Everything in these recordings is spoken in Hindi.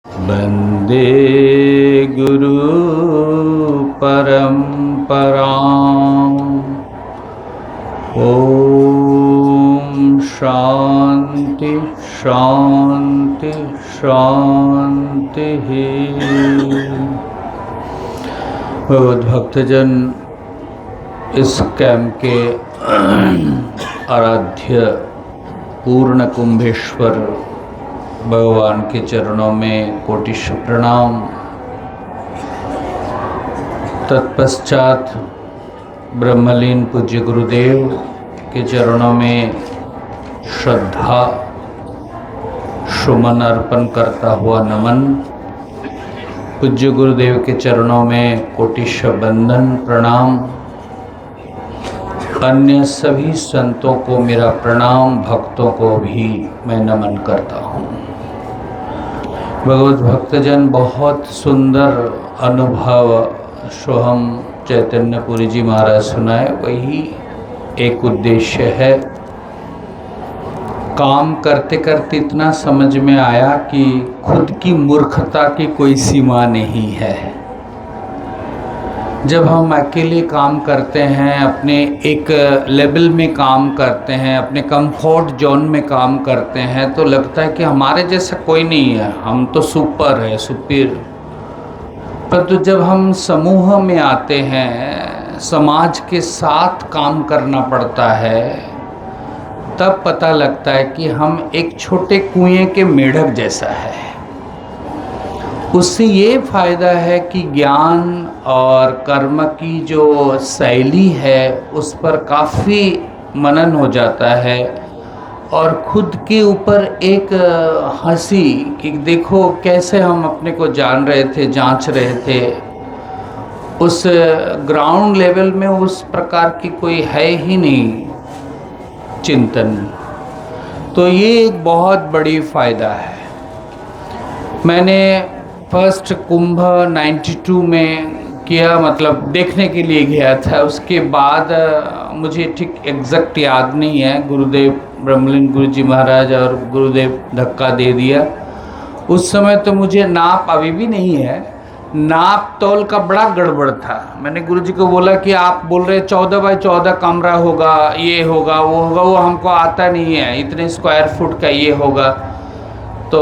वन्दे गुरु परम्पराम्। ॐ शान्ति शान्ति शान्तिः। भक्तजन, इस कैंप के आराध्य पूर्ण कुंभेश्वर भगवान के चरणों में कोटिश प्रणाम। तत्पश्चात ब्रह्मलीन पूज्य गुरुदेव के चरणों में श्रद्धा सुमन अर्पण करता हुआ नमन। पूज्य गुरुदेव के चरणों में कोटिश बंदन प्रणाम। अन्य सभी संतों को मेरा प्रणाम, भक्तों को भी मैं नमन करता हूँ। भगवत भक्तजन, बहुत सुंदर अनुभव सोहम चैतन्यपुरी जी महाराज सुनाए, वही एक उद्देश्य है। काम करते करते इतना समझ में आया कि खुद की मूर्खता की कोई सीमा नहीं है। जब हम अकेले काम करते हैं, अपने एक लेवल में काम करते हैं, अपने कंफर्ट जोन में काम करते हैं, तो लगता है कि हमारे जैसा कोई नहीं है, हम तो सुपर है, सुपीरियर। परंतु जब हम समूह में आते हैं, समाज के साथ काम करना पड़ता है, तब पता लगता है कि हम एक छोटे कुएं के मेढक जैसा है। उससे ये फायदा है कि ज्ञान और कर्म की जो शैली है उस पर काफ़ी मनन हो जाता है, और खुद के ऊपर एक हंसी कि देखो कैसे हम अपने को जान रहे थे, जांच रहे थे। उस ग्राउंड लेवल में उस प्रकार की कोई है ही नहीं चिंतन। तो ये एक बहुत बड़ी फ़ायदा है। मैंने फर्स्ट कुंभ 92 में किया, मतलब देखने के लिए गया था। उसके बाद मुझे ठीक एग्जैक्ट याद नहीं है, गुरुदेव ब्रह्मलीन गुरु जी महाराज और गुरुदेव धक्का दे दिया। उस समय तो मुझे नाप अभी भी नहीं है, नाप तौल का बड़ा गड़बड़ था। मैंने गुरु जी को बोला कि आप बोल रहे 14 बाई 14 कमरा होगा, ये होगा, वो होगा, वो हमको आता नहीं है, इतने स्क्वायर फुट का ये होगा। तो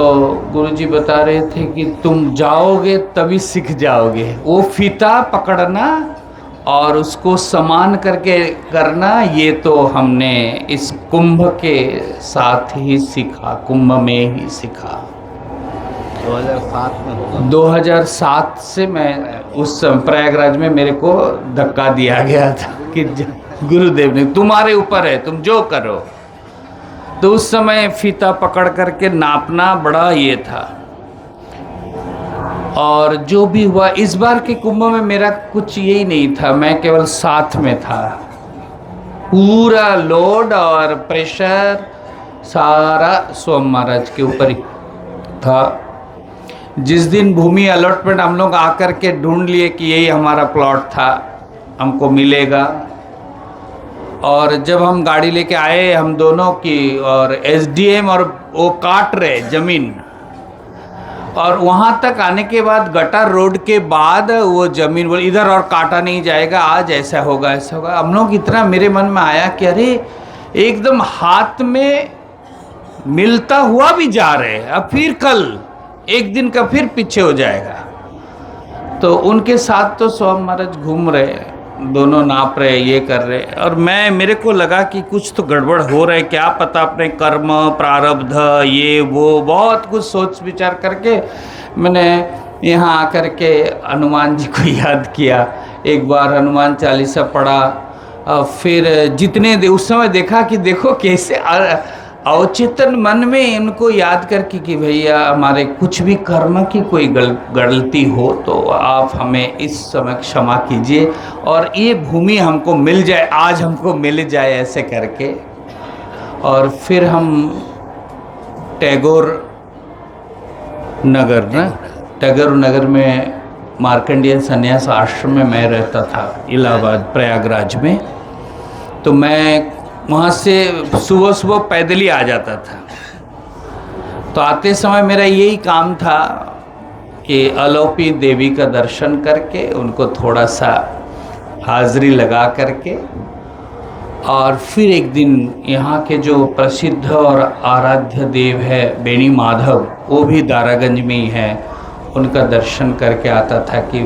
गुरुजी बता रहे थे कि तुम जाओगे तभी सीख जाओगे। वो फीता पकड़ना और उसको समान करके करना, ये तो हमने इस कुंभ के साथ ही सीखा, कुंभ में ही सीखा। 2007 में होगा। 2007 से मैं उस प्रयागराज में मेरे को धक्का दिया गया था कि गुरुदेव ने तुम्हारे ऊपर है, तुम जो करो। तो उस समय फीता पकड़ करके नापना बड़ा ये था। और जो भी हुआ इस बार के कुंभ में मेरा कुछ यही नहीं था, मैं केवल साथ में था। पूरा लोड और प्रेशर सारा सोम महाराज के ऊपर ही था। जिस दिन भूमि अलॉटमेंट हम लोग आकर के ढूंढ लिए कि यही हमारा प्लॉट था, हमको मिलेगा। और जब हम गाड़ी लेके आए हम दोनों की, और एसडीएम और वो काट रहे ज़मीन, और वहाँ तक आने के बाद गटर रोड के बाद वो ज़मीन बोले इधर और काटा नहीं जाएगा, आज ऐसा होगा ऐसा होगा। हम लोग इतना मेरे मन में आया कि अरे एकदम हाथ में मिलता हुआ भी जा रहे हैं, अब फिर कल एक दिन का फिर पीछे हो जाएगा। तो उनके साथ तो स्वामी महाराज घूम रहे, दोनों नाप रहे, ये कर रहे, और मेरे को लगा कि कुछ तो गड़बड़ हो रहा है, क्या पता अपने कर्म प्रारब्ध ये वो बहुत कुछ सोच विचार करके मैंने यहाँ आकर के हनुमान जी को याद किया। एक बार हनुमान चालीसा पढ़ा, फिर जितने उस समय देखा कि देखो कैसे अवचेतन मन में इनको याद करके कि भैया हमारे कुछ भी कर्म की कोई गलती हो तो आप हमें इस समय क्षमा कीजिए, और ये भूमि हमको मिल जाए, आज हमको मिल जाए, ऐसे करके। और फिर हम टैगोर नगर में मार्कंडेय संन्यास आश्रम में मैं रहता था, इलाहाबाद प्रयागराज में। तो मैं वहाँ से सुबह सुबह पैदल ही आ जाता था। तो आते समय मेरा यही काम था, कि अलोपी देवी का दर्शन करके उनको थोड़ा सा हाज़री लगा करके, और फिर एक दिन यहाँ के जो प्रसिद्ध और आराध्य देव है बेणी माधव, वो भी दारागंज में ही है, उनका दर्शन करके आता था कि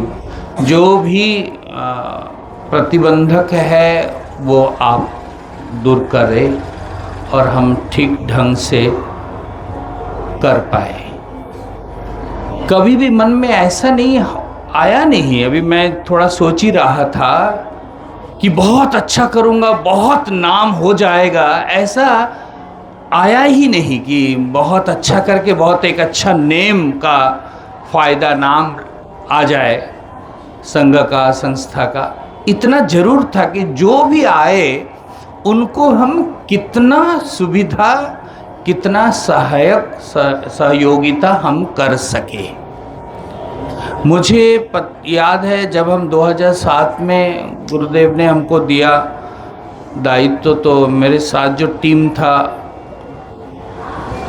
जो भी प्रतिबंधक है वो आप दूर करें और हम ठीक ढंग से कर पाए। कभी भी मन में ऐसा नहीं आया नहीं, अभी मैं थोड़ा सोच ही रहा था कि बहुत अच्छा करूँगा, बहुत नाम हो जाएगा, ऐसा आया ही नहीं कि बहुत अच्छा करके बहुत एक अच्छा नेम का फ़ायदा, नाम आ जाए संघ का, संस्था का। इतना ज़रूर था कि जो भी आए उनको हम कितना सुविधा, कितना सहायक सहयोगिता हम कर सके। मुझे याद है जब हम 2007 में गुरुदेव ने हमको दिया दायित्व, तो मेरे साथ जो टीम था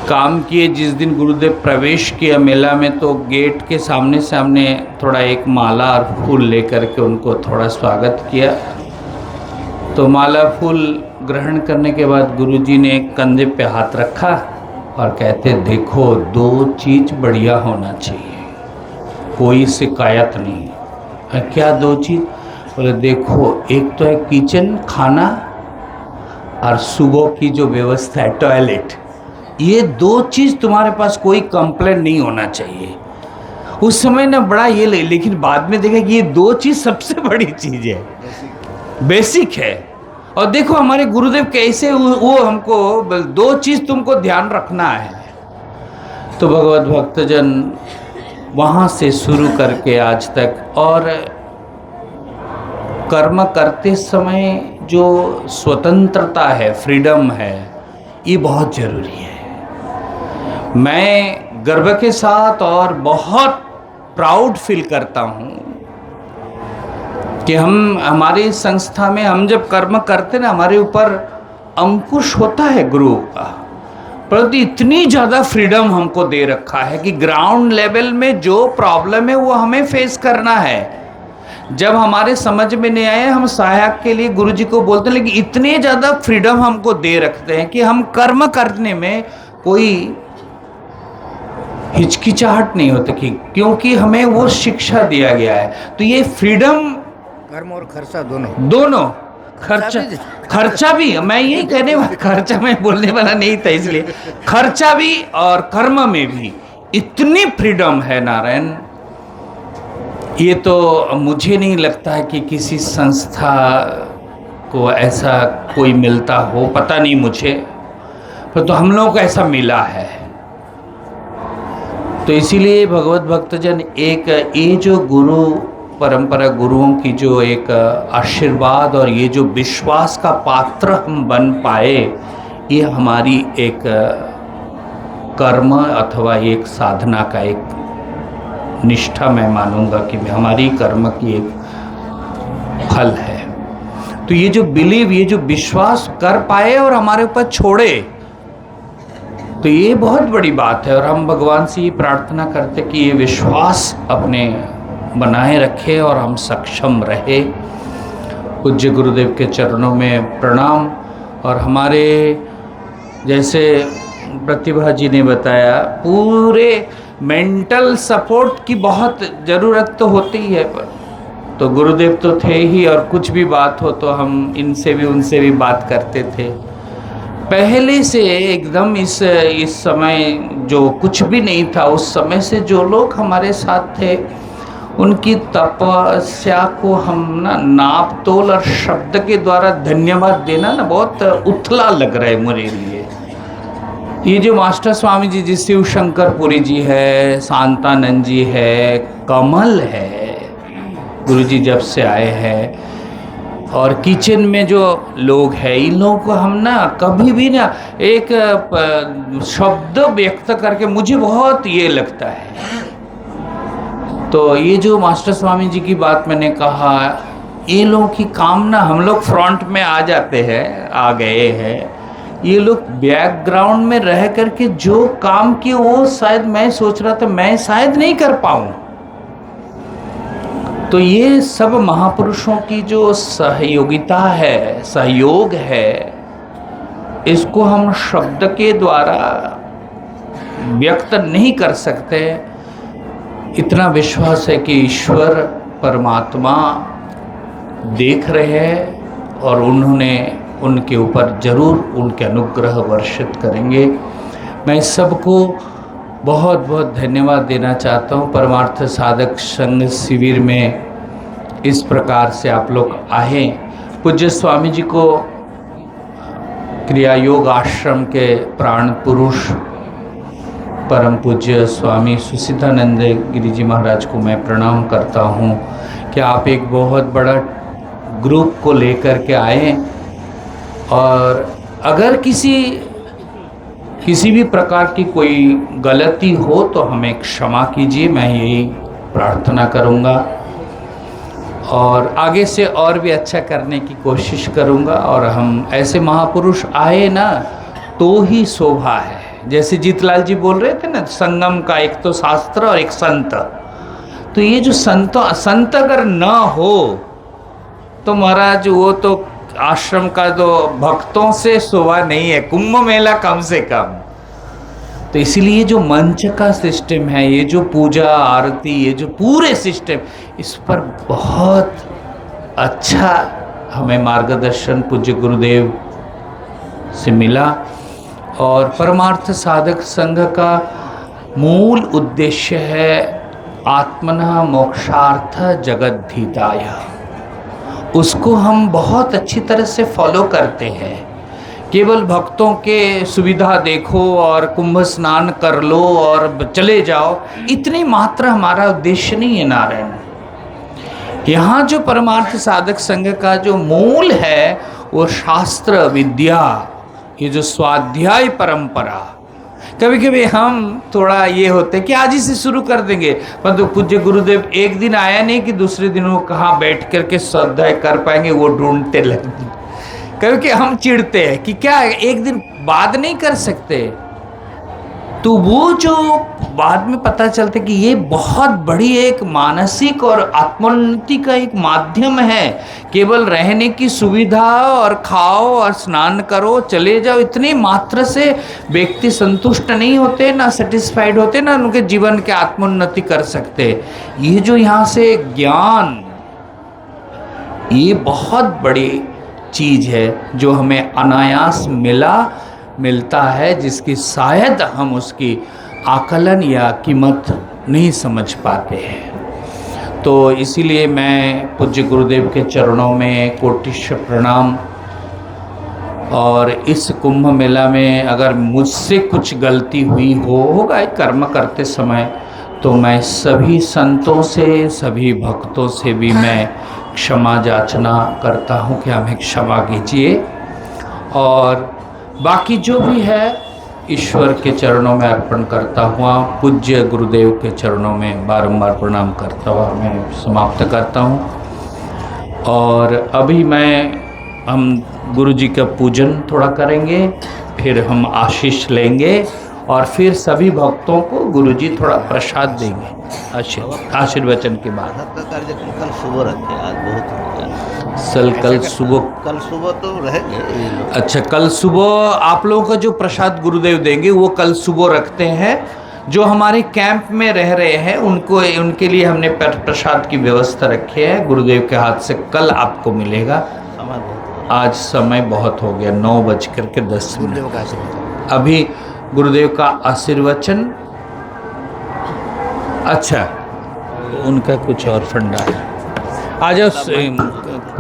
काम किए। जिस दिन गुरुदेव प्रवेश किया मेला में, तो गेट के सामने से हमने थोड़ा एक माला और फूल लेकर के उनको थोड़ा स्वागत किया। तो माला फूल ग्रहण करने के बाद गुरुजी ने कंधे पे हाथ रखा और कहते, देखो 2 चीज़ बढ़िया होना चाहिए, कोई शिकायत नहीं। क्या 2 चीज़? बोले देखो, एक तो है किचन, खाना, और सुबह की जो व्यवस्था है टॉयलेट, ये 2 चीज़ तुम्हारे पास कोई कंप्लेंट नहीं होना चाहिए। उस समय ना बड़ा ये लेकिन बाद में देखा कि ये 2 चीज़ सबसे बड़ी चीज़ है, बेसिक है। और देखो हमारे गुरुदेव कैसे वो हमको 2 चीज़ तुमको ध्यान रखना है। तो भगवत भक्तजन वहाँ से शुरू करके आज तक, और कर्म करते समय जो स्वतंत्रता है, फ्रीडम है, ये बहुत ज़रूरी है। मैं गर्व के साथ और बहुत प्राउड फील करता हूँ कि हम हमारी संस्था में हम जब कर्म करते ना, हमारे ऊपर अंकुश होता है गुरु का, परंतु इतनी ज़्यादा फ्रीडम हमको दे रखा है कि ग्राउंड लेवल में जो प्रॉब्लम है वो हमें फेस करना है। जब हमारे समझ में नहीं आए, हम सहायक के लिए गुरुजी को बोलते हैं, लेकिन इतने ज़्यादा फ्रीडम हमको दे रखते हैं कि हम कर्म करने में कोई हिचकिचाहट नहीं होती, क्योंकि हमें वो शिक्षा दिया गया है। तो ये फ्रीडम, कर्म और खर्चा दोनों खर्चा भी मैं यही कहने वाला, खर्चा मैं बोलने वाला नहीं था, इसलिए खर्चा भी और कर्म में भी इतनी फ्रीडम है नारायण। ये तो मुझे नहीं लगता है कि किसी संस्था को ऐसा कोई मिलता हो, पता नहीं मुझे, पर तो हम लोगों को ऐसा मिला है। तो इसीलिए भगवत भक्तजन, एक ये जो गुरु परंपरा, गुरुओं की जो एक आशीर्वाद और ये जो विश्वास का पात्र हम बन पाए, ये हमारी एक कर्म अथवा एक साधना का एक निष्ठा मैं मानूंगा कि हमारी कर्म की एक फल है। तो ये जो बिलीव, ये जो विश्वास कर पाए और हमारे ऊपर छोड़े, तो ये बहुत बड़ी बात है। और हम भगवान से ये प्रार्थना करते कि ये विश्वास अपने बनाए रखे और हम सक्षम रहे। पूज्य गुरुदेव के चरणों में प्रणाम। और हमारे जैसे प्रतिभा जी ने बताया, पूरे मेंटल सपोर्ट की बहुत ज़रूरत तो होती ही है, पर तो गुरुदेव तो थे ही, और कुछ भी बात हो तो हम इनसे भी उनसे भी बात करते थे पहले से एकदम। इस समय जो कुछ भी नहीं था, उस समय से जो लोग हमारे साथ थे, उनकी तपस्या को हम ना नाप तोल और शब्द के द्वारा धन्यवाद देना ना बहुत उथला लग रहा है मेरे लिए। ये जो मास्टर स्वामी जी शिव शंकर पुरी जी है, शांतानंद जी है, कमल है, गुरुजी जब से आए हैं, और किचन में जो लोग हैं, इन लोगों को हम ना कभी भी ना एक शब्द व्यक्त करके, मुझे बहुत ये लगता है। तो ये जो मास्टर स्वामी जी की बात मैंने कहा, ये लोगों की कामना, हम लोग फ्रंट में आ जाते हैं, आ गए हैं, ये लोग बैकग्राउंड में रह करके जो काम किए वो शायद मैं सोच रहा था मैं शायद नहीं कर पाऊँ, तो ये सब महापुरुषों की जो सहयोगिता है, सहयोग है, इसको हम शब्द के द्वारा व्यक्त नहीं कर सकते। इतना विश्वास है कि ईश्वर परमात्मा देख रहे हैं और उन्होंने उनके ऊपर जरूर उनके अनुग्रह वर्षित करेंगे। मैं सबको बहुत बहुत धन्यवाद देना चाहता हूँ। परमार्थ साधक संघ शिविर में इस प्रकार से आप लोग आए। पूज्य स्वामी जी को, क्रिया योग आश्रम के प्राण पुरुष परम पूज्य स्वामी सुसितानंद गिरि जी महाराज को मैं प्रणाम करता हूँ कि आप एक बहुत बड़ा ग्रुप को लेकर के आए, और अगर किसी भी प्रकार की कोई गलती हो तो हमें क्षमा कीजिए, मैं यही प्रार्थना करूँगा और आगे से और भी अच्छा करने की कोशिश करूँगा। और हम ऐसे महापुरुष आए ना तो ही शोभा है। जैसे जीतलाल जी बोल रहे थे ना, संगम का एक तो शास्त्र और एक संत। तो ये जो संत अगर ना हो तो महाराज वो तो आश्रम का तो भक्तों से शोभा नहीं है, कुंभ मेला कम से कम। तो इसीलिए जो मंच का सिस्टम है, ये जो पूजा आरती, ये जो पूरे सिस्टम, इस पर बहुत अच्छा हमें मार्गदर्शन पूज्य गुरुदेव से मिला। और परमार्थ साधक संघ का मूल उद्देश्य है आत्मनः मोक्षार्थ जगद्धिताय। उसको हम बहुत अच्छी तरह से फॉलो करते हैं। केवल भक्तों के सुविधा देखो और कुंभ स्नान कर लो और चले जाओ, इतनी मात्र हमारा उद्देश्य नहीं है नारायण। यहाँ जो परमार्थ साधक संघ का जो मूल है वो शास्त्र विद्या, ये जो स्वाध्याय परंपरा। कभी कभी हम थोड़ा ये होते कि आज ही से शुरू कर देंगे, परंतु पूज्य गुरुदेव एक दिन आया नहीं कि दूसरे दिन वो कहाँ बैठ करके स्वाध्याय कर पाएंगे, वो ढूंढते लगते। क्योंकि हम चिढ़ते हैं कि क्या एक दिन बाद नहीं कर सकते। तो वो जो बाद में पता चलता कि ये बहुत बड़ी एक मानसिक और आत्मोन्नति का एक माध्यम है। केवल रहने की सुविधा और खाओ और स्नान करो चले जाओ, इतनी मात्र से व्यक्ति संतुष्ट नहीं होते, ना सेटिस्फाइड होते, ना उनके जीवन के आत्मोन्नति कर सकते। ये जो यहाँ से ज्ञान, ये बहुत बड़ी चीज है जो हमें अनायास मिलता है, जिसकी शायद हम उसकी आकलन या कीमत नहीं समझ पाते हैं। तो इसीलिए मैं पूज्य गुरुदेव के चरणों में कोटिश प्रणाम। और इस कुंभ मेला में अगर मुझसे कुछ गलती हुई होगा एक कर्म करते समय, तो मैं सभी संतों से, सभी भक्तों से भी मैं क्षमा याचना करता हूँ कि हमें क्षमा कीजिए। और बाकी जो भी है ईश्वर के चरणों में अर्पण करता हुआ, पूज्य गुरुदेव के चरणों में बारंबार प्रणाम करता हुआ मैं समाप्त करता हूँ। और अभी हम गुरु जी का पूजन थोड़ा करेंगे, फिर हम आशीष लेंगे और फिर सभी भक्तों को गुरु जी थोड़ा प्रसाद देंगे आशीर्वचन के बाद। कार्यक्रम कल सुबह रखे, आज बहुत हो गया। कल सुबह तो रहेंगे। अच्छा, कल सुबह आप लोगों का जो प्रसाद गुरुदेव देंगे वो कल सुबह रखते हैं। जो हमारे कैंप में रह रहे हैं उनके लिए हमने प्रसाद की व्यवस्था रखी है, गुरुदेव के हाथ से कल आपको मिलेगा। आज समय बहुत हो गया, 9:10 अभी गुरुदेव का आशीर्वचन। अच्छा, उनका कुछ और फंडा है। आ जाओ।